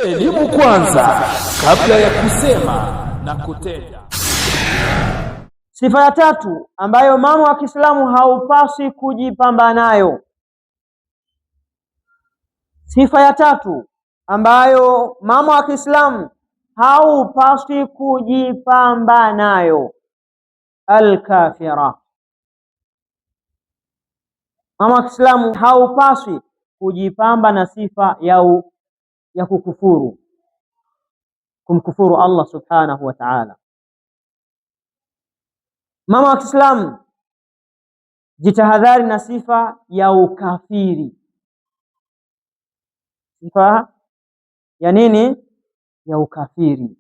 Elimu kwanza kabla ya kusema na kutenda. Sifa ya tatu ambayo mama wa Kiislamu haupaswi kujipamba nayo. Sifa ya tatu ambayo mama wa Kiislamu haupaswi kujipamba nayo, al-kafira. Mama wa Kiislamu haupaswi kujipamba na sifa ya kukufuru, kumkufuru Allah subhanahu wa ta'ala. Mama wa Kiislamu, jitahadhari na sifa ya ukafiri. Sifa ya nini? Ya ukafiri.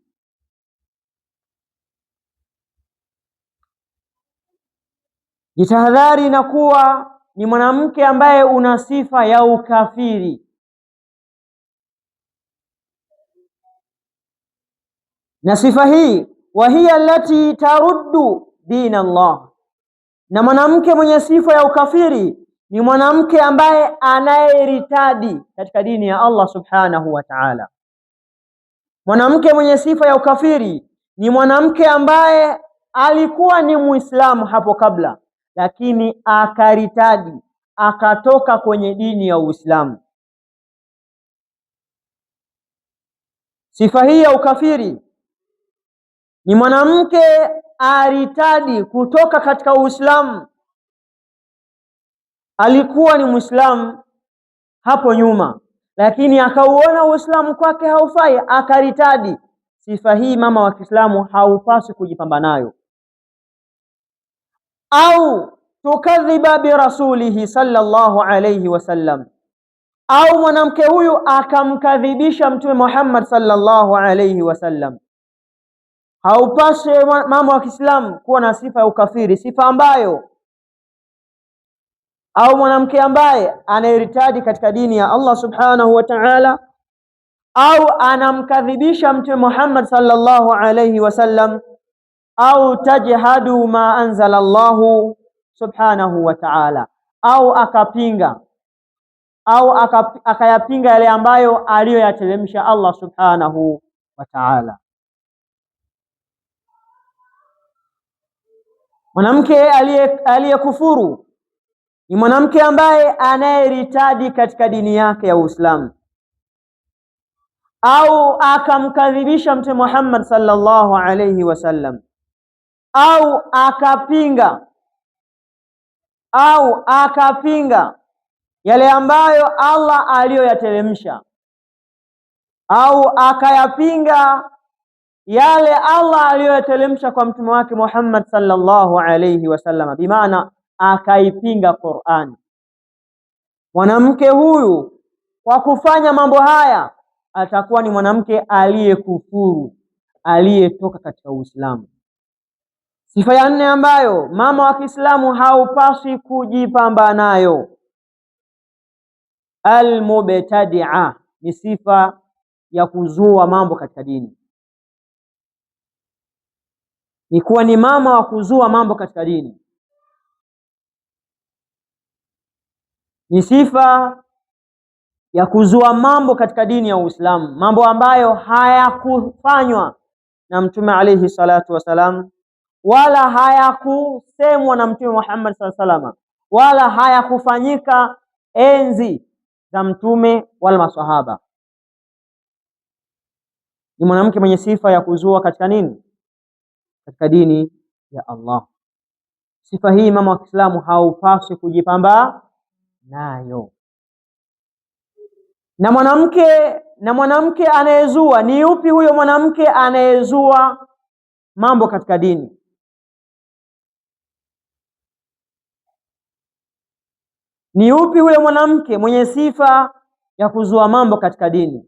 Jitahadhari na kuwa ni mwanamke ambaye una sifa ya ukafiri, na sifa hii wahiya allati taruddu din Allah, na mwanamke mwenye sifa ya ukafiri ni mwanamke ambaye anayeritadi katika dini ya Allah subhanahu wa ta'ala. Mwanamke mwenye sifa ya ukafiri ni mwanamke ambaye alikuwa ni Muislamu hapo kabla, lakini akaritadi, akatoka kwenye dini ya Uislamu. Sifa hii ya ukafiri ni mwanamke aritadi kutoka katika Uislamu. Alikuwa ni Muislamu hapo nyuma, lakini akauona Uislamu kwake haufai, akaritadi. Sifa hii mama wa Kiislamu haupaswi kujipamba nayo. Au tukadhiba birasulihi sallallahu alayhi wasallam, au mwanamke huyu akamkadhibisha Mtume Muhammad sallallahu alayhi wasallam. Haupaswi mama wa Kiislamu kuwa na sifa ya ukafiri, sifa ambayo, au mwanamke ambaye anayeritadi katika dini ya Allah subhanahu wa ta'ala, au anamkadhibisha Mtume Muhammad sallallahu alayhi wasallam, au tajhadu ma anzala Allahu subhanahu wa ta'ala, au akapinga au akayapinga yale ambayo aliyoyateremsha Allah subhanahu wa ta'ala. Mwanamke aliyekufuru ni mwanamke ambaye anayeritadi katika dini yake ya Uislamu, au akamkadhibisha Mtume Muhammad sallallahu alayhi wasallam, au akapinga yale ambayo Allah aliyoyateremsha, au akayapinga yale Allah aliyoyateremsha kwa mtume wake Muhammad sallallahu alayhi wasallam, bimaana akaipinga Qur'an. Mwanamke huyu kwa kufanya mambo haya atakuwa ni mwanamke aliyekufuru, aliyetoka katika Uislamu. Sifa ya nne ambayo mama wa Kiislamu haupaswi kujipamba nayo, al-mubtadi'a, ni sifa ya kuzua mambo katika dini. Ni kuwa ni mama wa kuzua mambo katika dini. Ni sifa ya kuzua mambo katika dini ya Uislamu, mambo ambayo hayakufanywa na Mtume alayhi salatu wasalam, wala hayakusemwa na Mtume Muhammad sallallahu alayhi wasallam, wala hayakufanyika enzi za Mtume wala maswahaba. Ni mwanamke mwenye sifa ya kuzua katika nini? Katika dini ya Allah. Sifa hii mama wa Kiislamu haupaswi kujipamba nayo. Na mwanamke anayezua ni yupi huyo mwanamke anayezua mambo katika dini? Ni yupi huyo mwanamke mwenye sifa ya kuzua mambo katika dini?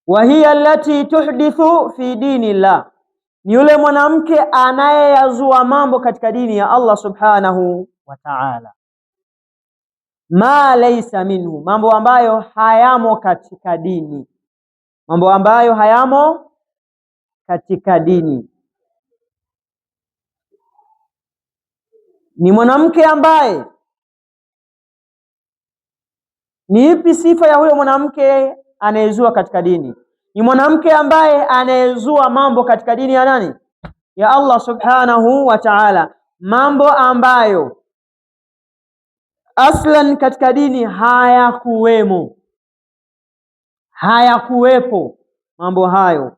Wa hiya allati tuhdithu fi dinillah, ni yule mwanamke anayeyazua mambo katika dini ya Allah subhanahu wa ta'ala. Ma laysa minhu, mambo ambayo hayamo katika dini, mambo ambayo hayamo katika dini. Ni mwanamke ambaye, ni ipi sifa ya huyo mwanamke anayezua katika dini, ni mwanamke ambaye anayezua mambo katika dini ya nani? Ya Allah subhanahu wa ta'ala, mambo ambayo aslan katika dini hayakuwepo mambo hayo.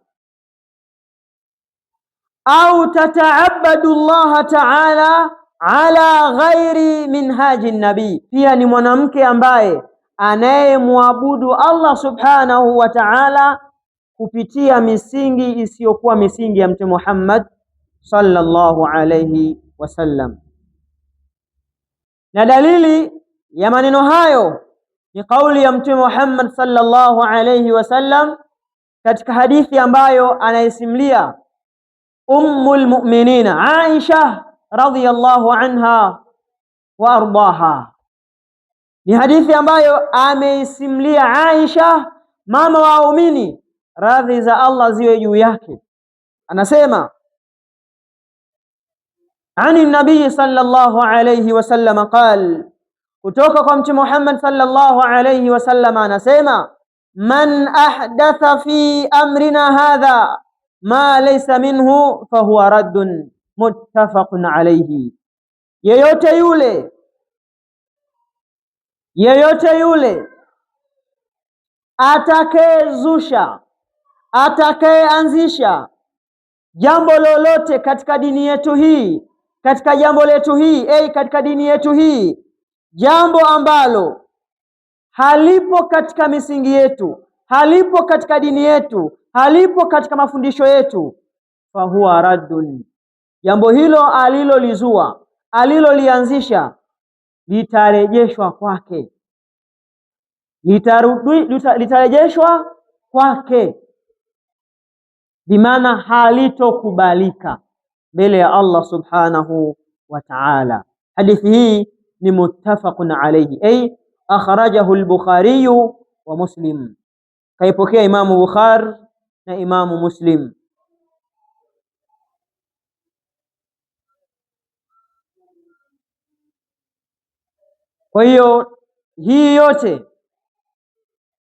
Au tataabadu Allah ta'ala ala ghairi minhaji nabii, pia ni mwanamke ambaye anayemwabudu Allah subhanahu wa ta'ala kupitia misingi isiyokuwa misingi ya Mtume Muhammad sallallahu alayhi wasallam. Na dalili ya maneno hayo ni kauli ya Mtume Muhammad sallallahu alayhi wasallam katika hadithi ambayo anaisimulia Ummul Mu'minina Aisha radhiyallahu anha wa ardaha. Ni hadithi ambayo ameisimulia Aisha, mama wa waumini, radhi za Allah ziwe juu yake. Anasema ani nabii sallallahu alayhi wasallam qal, kutoka kwa Mtume Muhammad sallallahu alayhi wasallam anasema, man ahdatha fi amrina hadha ma laysa minhu fahuwa raddun, muttafaqun alayhi. Yeyote yule atakayezusha, atakayeanzisha jambo lolote katika dini yetu hii, katika jambo letu hii, katika dini yetu hii, jambo ambalo halipo katika misingi yetu, halipo katika dini yetu, halipo katika mafundisho yetu, fahuwa raddun, jambo hilo alilolizua, alilolianzisha litarejeshwa kwake, litarejeshwa kwake, bimaana halitokubalika mbele ya Allah subhanahu wa ta'ala. Hadithi hii ni muttafaqun alayhi, akhrajahu al-Bukhari wa Muslim, kaipokea Imamu Bukhari na Imamu Muslim. Kwa hiyo hii yote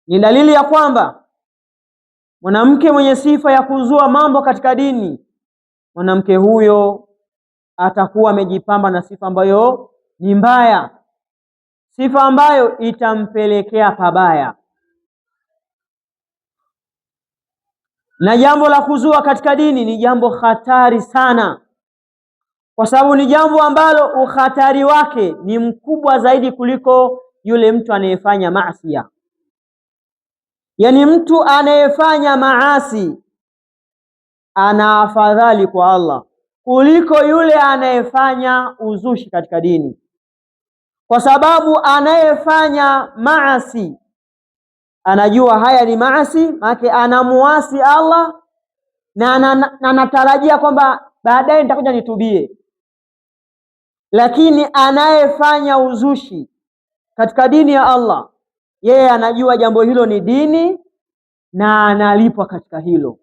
ni dalili ya kwamba mwanamke mwenye sifa ya kuzua mambo katika dini, mwanamke huyo atakuwa amejipamba na sifa ambayo ni mbaya, sifa ambayo itampelekea pabaya. Na jambo la kuzua katika dini ni jambo hatari sana, kwa sababu ni jambo ambalo uhatari wake ni mkubwa zaidi kuliko yule mtu anayefanya maasi. Yaani mtu anayefanya maasi ana afadhali kwa Allah kuliko yule anayefanya uzushi katika dini, kwa sababu anayefanya maasi anajua haya ni maasi, maana anamuasi Allah na anatarajia kwamba baadaye nitakuja nitubie. Lakini anayefanya uzushi katika dini ya Allah, yeye anajua jambo hilo ni dini na analipwa katika hilo.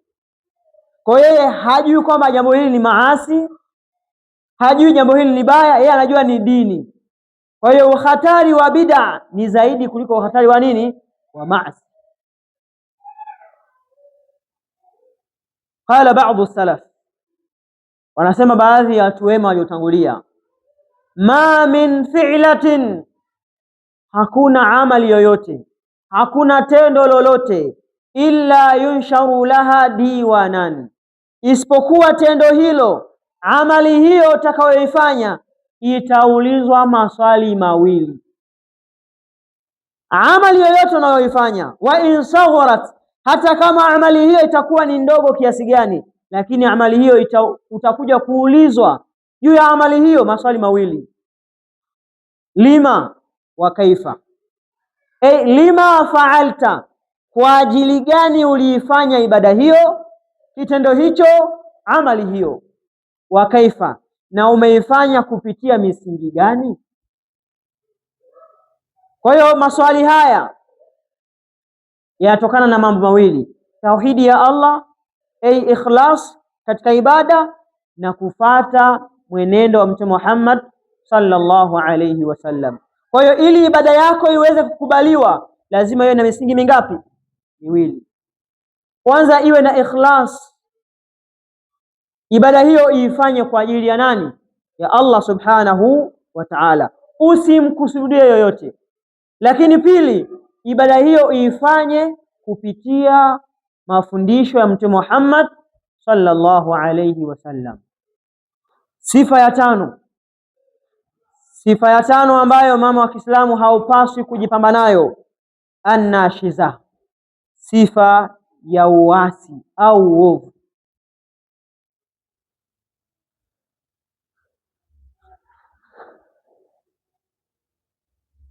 Kwa yeye hajui kwamba jambo hili ni maasi, hajui jambo hili ni baya, yeye anajua ni dini. Kwa hiyo uhatari wa bid'a ni zaidi kuliko uhatari wa nini? Wa maasi. Qala ba'du salaf, wanasema baadhi ya watu wema waliotangulia, ma min fi'latin, hakuna amali yoyote, hakuna tendo lolote, illa yunsharu laha diwanan, isipokuwa tendo hilo, amali hiyo utakayoifanya itaulizwa maswali mawili. Amali yoyote unayoifanya, wa in sagharat, hata kama amali hiyo itakuwa ni ndogo kiasi gani, lakini amali hiyo utakuja kuulizwa juu ya amali hiyo maswali mawili. Lima wa kaifa, lima fa'alta, kwa ajili gani uliifanya ibada hiyo, kitendo hicho, amali hiyo. Wa kaifa, na umeifanya kupitia misingi gani? Kwa hiyo maswali haya yanatokana na mambo mawili: tauhidi ya Allah, ikhlas katika ibada, na kufata mwenendo wa Mtume Muhammad sallallahu alayhi wasallam. Kwa hiyo ili ibada yako iweze kukubaliwa, lazima iwe na misingi mingapi? miwili. Kwanza, iwe na ikhlas, ibada hiyo iifanye kwa ajili ya nani? Ya Allah subhanahu wa ta'ala, usimkusudie yoyote. Lakini pili, ibada hiyo iifanye kupitia mafundisho ya Mtume Muhammad sallallahu alayhi wasallam. Sifa ya tano ambayo mama wa Kiislamu haupaswi kujipamba nayo, annashiza, sifa ya uasi au uovu.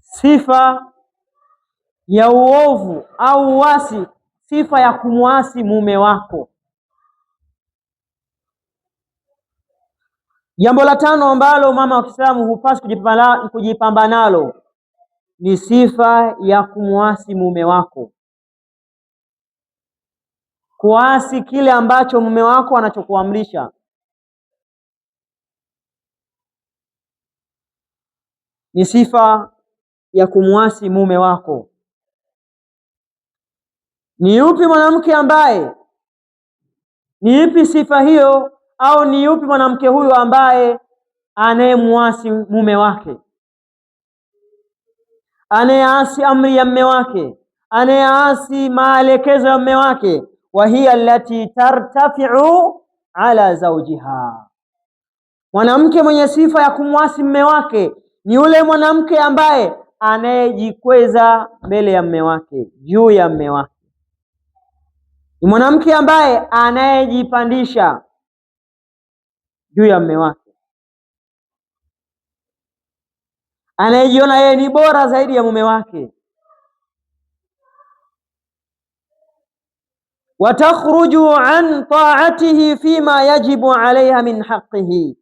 Sifa ya uovu au uasi, sifa ya kumwasi mume wako. Jambo la tano ambalo mama wa Kiislamu hupaswi kujipamba nalo ni sifa ya kumwasi mume wako, kuasi kile ambacho mume wako anachokuamrisha. Ni sifa ya kumwasi mume wako. Ni yupi mwanamke ambaye, ni ipi sifa hiyo, au ni yupi mwanamke huyo ambaye anayemwasi mume wake, anayeasi amri ya mume wake, anayeasi maelekezo ya mume wake? Wa hiya allati tartafi'u ala zawjiha. Mwanamke mwenye sifa ya kumwasi mume wake ni yule mwanamke ambaye anayejikweza mbele ya mume wake, juu ya mume wake. Ni mwanamke ambaye anayejipandisha juu ya mume wake, anayejiona yeye ni bora zaidi ya mume wake. Watakhruju an ta'atihi fima yajibu alaiha min haqqihi,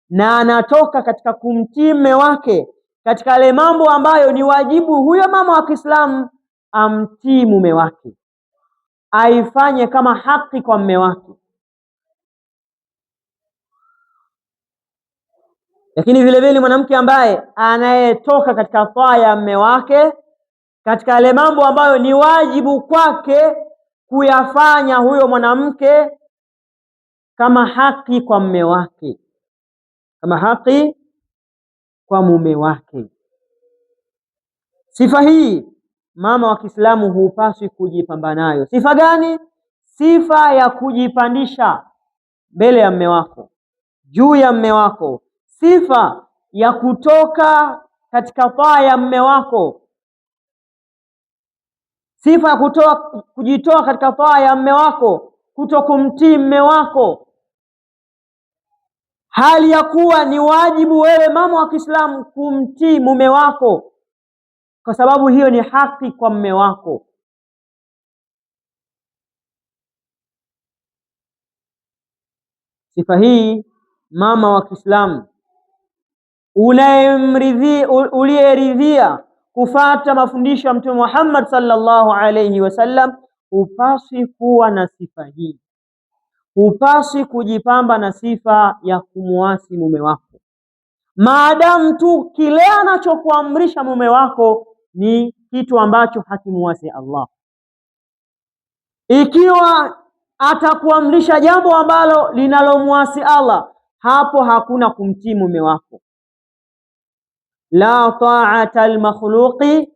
na anatoka katika kumtii mume wake katika yale mambo ambayo ni wajibu huyo mama wa Kiislamu amtii mume wake, aifanye kama haki kwa mume wake. Lakini vile vile mwanamke ambaye anayetoka katika taa ya mume wake katika yale mambo ambayo ni wajibu kwake kuyafanya huyo mwanamke kama haki kwa mume wake, kama haki kwa mume wake. Sifa hii mama wa Kiislamu hupaswi kujipamba nayo. Sifa gani? Sifa ya kujipandisha mbele ya mume wako, juu ya mume wako, sifa ya kutoka katika taa ya mume wako, sifa ya kujitoa katika taa ya mume wako, kutokumtii mume wako, hali ya kuwa ni wajibu wewe mama wa Kiislamu kumtii mume wako, kwa sababu hiyo ni haki kwa mume wako. Sifa hii mama wa Kiislamu uliyeridhia kufata mafundisho ya Mtume Muhammad sallallahu alayhi wasallam, hupaswi kuwa na sifa hii. Hupaswi kujipamba na sifa ya kumwasi mume wako, maadamu tu kile anachokuamrisha mume wako ni kitu ambacho hakimuasi Allah. Ikiwa atakuamrisha jambo ambalo linalomuasi Allah, hapo hakuna kumtii mume wako. La ta'ata al-makhluqi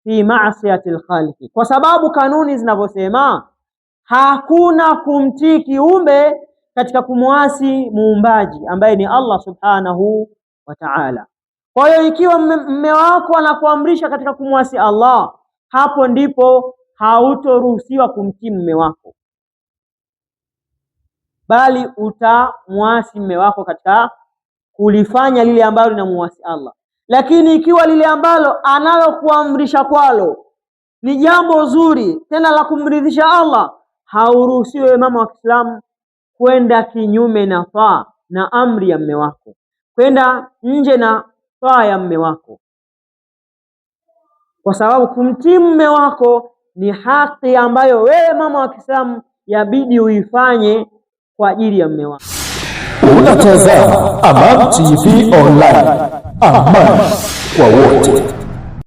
fi ma'siyati al-khaliqi, kwa sababu kanuni zinavyosema hakuna kumtii kiumbe katika kumwasi muumbaji ambaye ni Allah subhanahu wa ta'ala. Kwa hiyo ikiwa mume wako anakuamrisha katika kumwasi Allah, hapo ndipo hautoruhusiwa kumtii mume wako, bali utamwasi mume wako katika kulifanya lile ambalo linamuasi Allah. Lakini ikiwa lile ambalo analokuamrisha kwalo ni jambo zuri tena la kumridhisha Allah, hauruhusiwi mama wa Kiislamu kwenda kinyume na taa na amri ya mume wako, kwenda nje na taa ya mume wako, kwa sababu kumtii mume wako ni haki ambayo wewe mama wa Kiislamu yabidi uifanye kwa ajili ya mume wako. Unatazama Amani TV Online, amani kwa wote.